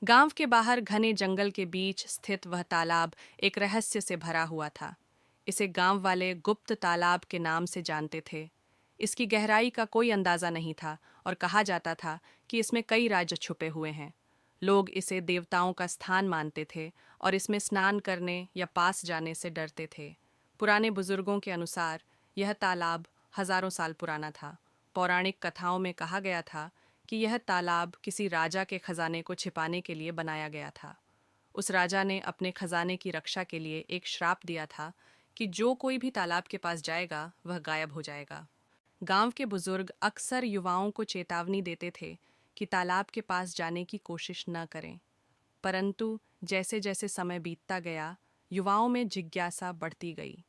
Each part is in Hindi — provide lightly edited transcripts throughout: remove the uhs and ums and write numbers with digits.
गांव के बाहर घने जंगल के बीच स्थित वह तालाब एक रहस्य से भरा हुआ था। इसे गांव वाले गुप्त तालाब के नाम से जानते थे। इसकी गहराई का कोई अंदाजा नहीं था और कहा जाता था कि इसमें कई राज छुपे हुए हैं। लोग इसे देवताओं का स्थान मानते थे और इसमें स्नान करने या पास जाने से डरते थे। पुराने बुजुर्गों के अनुसार यह तालाब हजारों साल पुराना था। पौराणिक कथाओं में कहा गया था कि यह तालाब किसी राजा के खजाने को छिपाने के लिए बनाया गया था। उस राजा ने अपने खजाने की रक्षा के लिए एक श्राप दिया था कि जो कोई भी तालाब के पास जाएगा वह गायब हो जाएगा। गांव के बुजुर्ग अक्सर युवाओं को चेतावनी देते थे कि तालाब के पास जाने की कोशिश न करें। परंतु जैसे जैसे समय बीतता गया, युवाओं में जिज्ञासा बढ़ती गई।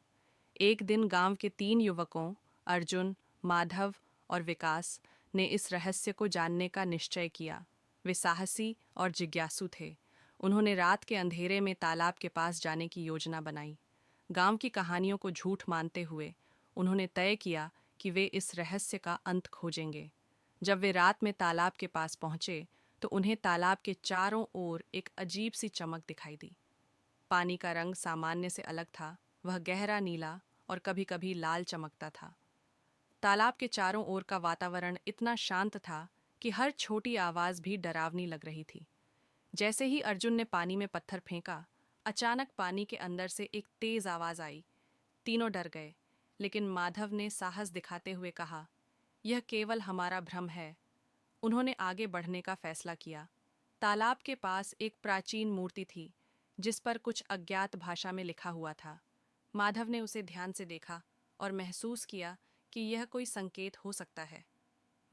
एक दिन गांव के 3 युवकों, अर्जुन, माधव और विकास, ने इस रहस्य को जानने का निश्चय किया। वे साहसी और जिज्ञासु थे। उन्होंने रात के अंधेरे में तालाब के पास जाने की योजना बनाई। गांव की कहानियों को झूठ मानते हुए उन्होंने तय किया कि वे इस रहस्य का अंत खोजेंगे। जब वे रात में तालाब के पास पहुंचे तो उन्हें तालाब के चारों ओर एक अजीब सी चमक दिखाई दी। पानी का रंग सामान्य से अलग था। वह गहरा नीला और कभी-कभी लाल चमकता था। तालाब के चारों ओर का वातावरण इतना शांत था कि हर छोटी आवाज भी डरावनी लग रही थी। जैसे ही अर्जुन ने पानी में पत्थर फेंका, अचानक पानी के अंदर से एक तेज आवाज आई। तीनों डर गए, लेकिन माधव ने साहस दिखाते हुए कहा, यह केवल हमारा भ्रम है। उन्होंने आगे बढ़ने का फैसला किया। तालाब के पास एक प्राचीन मूर्ति थी जिस पर कुछ अज्ञात भाषा में लिखा हुआ था। माधव ने उसे ध्यान से देखा और महसूस किया कि यह कोई संकेत हो सकता है।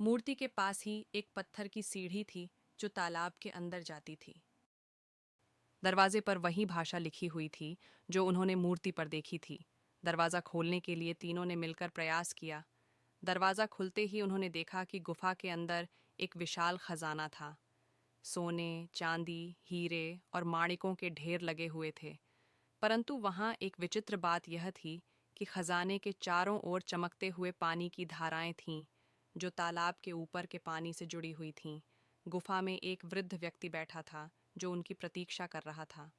मूर्ति के पास ही एक पत्थर की सीढ़ी थी जो तालाब के अंदर जाती थी। दरवाजे पर वही भाषा लिखी हुई थी जो उन्होंने मूर्ति पर देखी थी। दरवाज़ा खोलने के लिए तीनों ने मिलकर प्रयास किया। दरवाज़ा खुलते ही उन्होंने देखा कि गुफा के अंदर एक विशाल खजाना था। सोने, चांदी, हीरे और माणिकों के ढेर लगे हुए थे। परंतु वहाँ एक विचित्र बात यह थी कि खजाने के चारों ओर चमकते हुए पानी की धाराएं थीं, जो तालाब के ऊपर के पानी से जुड़ी हुई थीं। गुफा में एक वृद्ध व्यक्ति बैठा था जो उनकी प्रतीक्षा कर रहा था।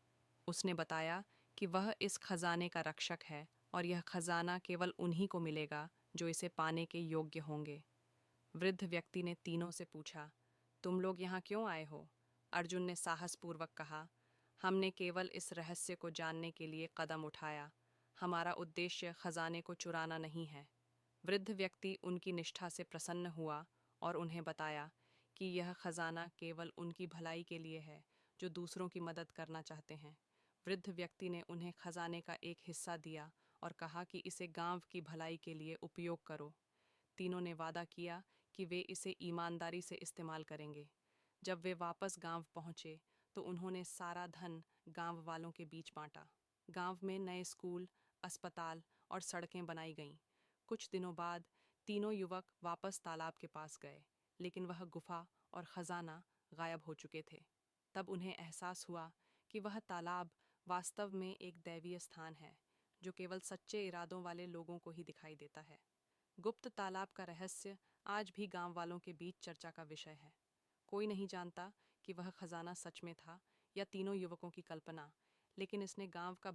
उसने बताया कि वह इस खजाने का रक्षक है और यह खजाना केवल उन्हीं को मिलेगा जो इसे पाने के योग्य होंगे। वृद्ध व्यक्ति ने तीनों से पूछा, तुम लोग यहाँ क्यों आए हो? अर्जुन ने साहसपूर्वक कहा, हमने केवल इस रहस्य को जानने के लिए कदम उठाया। हमारा उद्देश्य खजाने को चुराना नहीं है। वृद्ध व्यक्ति उनकी निष्ठा से प्रसन्न हुआ और उन्हें बताया कि यह खजाना केवल उनकी भलाई के लिए है जो दूसरों की मदद करना चाहते हैं। वृद्ध व्यक्ति ने उन्हें खजाने का एक हिस्सा दिया और कहा कि इसे गांव की भलाई के लिए उपयोग करो। तीनों ने वादा किया कि वे इसे ईमानदारी से इस्तेमाल करेंगे। जब वे वापस गांव पहुंचे तो उन्होंने सारा धन गांव वालों के बीच बांटा। गांव में नए स्कूल, अस्पताल और सड़कें बनाई गईं। कुछ दिनों बाद तीनों युवक वापस तालाब के पास गए, लेकिन वह गुफा और खजाना गायब हो चुके थे। तब उन्हें एहसास हुआ कि वह तालाब वास्तव में एक दैवीय स्थान है जो केवल सच्चे इरादों वाले लोगों को ही दिखाई देता है। गुप्त तालाब का रहस्य आज भी गांव वालों के बीच चर्चा का विषय है। कोई नहीं जानता कि वह खजाना सच में था या तीनों युवकों की कल्पना, लेकिन इसने गांव का